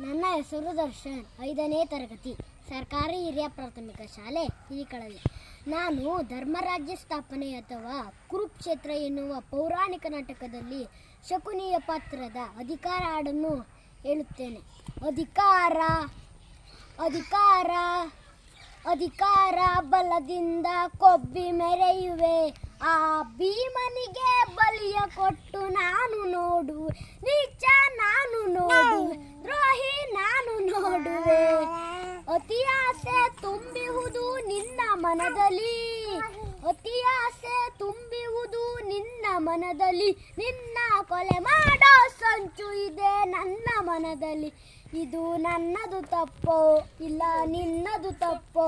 ನನ್ನ ಹೆಸರು ದರ್ಶನ್, 5ನೇ ತರಗತಿ, ಸರ್ಕಾರಿ ಹಿರಿಯ ಪ್ರಾಥಮಿಕ ಶಾಲೆ ಹಿರಿಕಳವಿ. ನಾನು ಧರ್ಮರಾಜ್ಯ ಸ್ಥಾಪನೆ ಅಥವಾ ಕುರುಕ್ಷೇತ್ರ ಎನ್ನುವ ಪೌರಾಣಿಕ ನಾಟಕದಲ್ಲಿ ಶಕುನಿಯ ಪಾತ್ರದ ಅಧಿಕಾರ ಹಾಡನ್ನು ಹೇಳುತ್ತೇನೆ. ಅಧಿಕಾರ ಅಧಿಕಾರ ಅಧಿಕಾರ ಬಲದಿಂದ ಕೊಬ್ಬಿ ಮೆರೆಯುವೆ, ಆ ಭೀಮನಿಗೆ ಬಲಿಯ ಕೊಟ್ಟು ನಾನು ನೋಡುವೆ, ನೀಚ ನಾನು ನೋಡುವೆ, ದ್ರೋಹಿ ನಾನು ನೋಡುವೆ. ಅತಿ ಆಸೆ ತುಂಬಿಹುದು ನಿನ್ನ ಮನದಲ್ಲಿ, ಅತಿ ಆಸೆ ತುಂಬಿಹುದು ನಿನ್ನ ಮನದಲ್ಲಿ, ನಿನ್ನ ಕೊಲೆ ಮಾಡೋ ಸಂಚು ಇದೆ ನನ್ನ ಮನದಲ್ಲಿ. ಇದು ನನ್ನದು ತಪ್ಪೋ ಇಲ್ಲ ನಿನ್ನದು ತಪ್ಪೋ,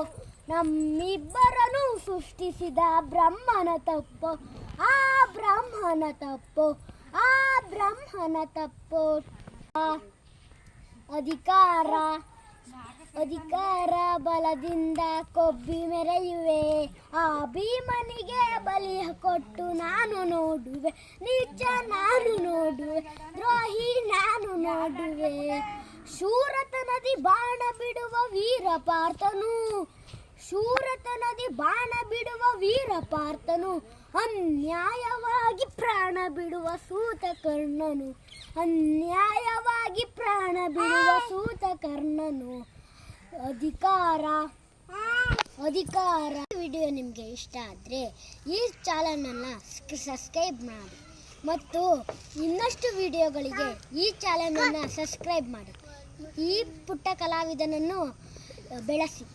ನಮ್ಮಿಬ್ಬರನ್ನು ಸೃಷ್ಟಿಸಿದ ಬ್ರಹ್ಮನ ತಪ್ಪೋ, ಆ ಬ್ರಹ್ಮನ ತಪ್ಪೋ, ಆ ಬ್ರಹ್ಮನ ತಪ್ಪೋ. ಅಧಿಕಾರ ಅಧಿಕಾರ ಬಲದಿಂದ ಕೊಬ್ಬಿ ಮೆರೆಯುವೆ, ಆ ಭೀಮನಿಗೆ ಬಲಿಯ ಕೊಟ್ಟು ನಾನು ನೋಡುವೆ, ನೀಚ ನಾನು ನೋಡುವೆ, ದ್ರೋಹಿ ನಾನು ನೋಡುವೆ. ಶೂರತನದಿ ಬಾಣ ಬಿಡುವ ವೀರ ಪಾರ್ಥನು, ಶೂರತನದಿ ಬಾಣ ಬಿಡುವ ವೀರ ಪಾರ್ಥನು, ಅನ್ಯಾಯವಾಗಿ ಪ್ರಾಣ ಬಿಡುವ ಸೂತ ಕರ್ಣನು, ಅನ್ಯಾಯವಾಗಿ ಪ್ರಾಣ ಬಿಡುವ ಸೂತ ಕರ್ಣನು. ಅಧಿಕಾರ ಅಧಿಕಾರ. ವಿಡಿಯೋ ನಿಮಗೆ ಇಷ್ಟ ಆದರೆ ಈ ಚಾನಲನ್ನು ಸಬ್ಸ್ಕ್ರೈಬ್ ಮಾಡಿ ಮತ್ತು ಇನ್ನಷ್ಟು ವಿಡಿಯೋಗಳಿಗೆ ಈ ಚಾನಲನ್ನು ಸಬ್ಸ್ಕ್ರೈಬ್ ಮಾಡಿ. ಈ ಪುಟ್ಟ ಕಲಾವಿದನನ್ನು ಬೆಳೆಸಿ.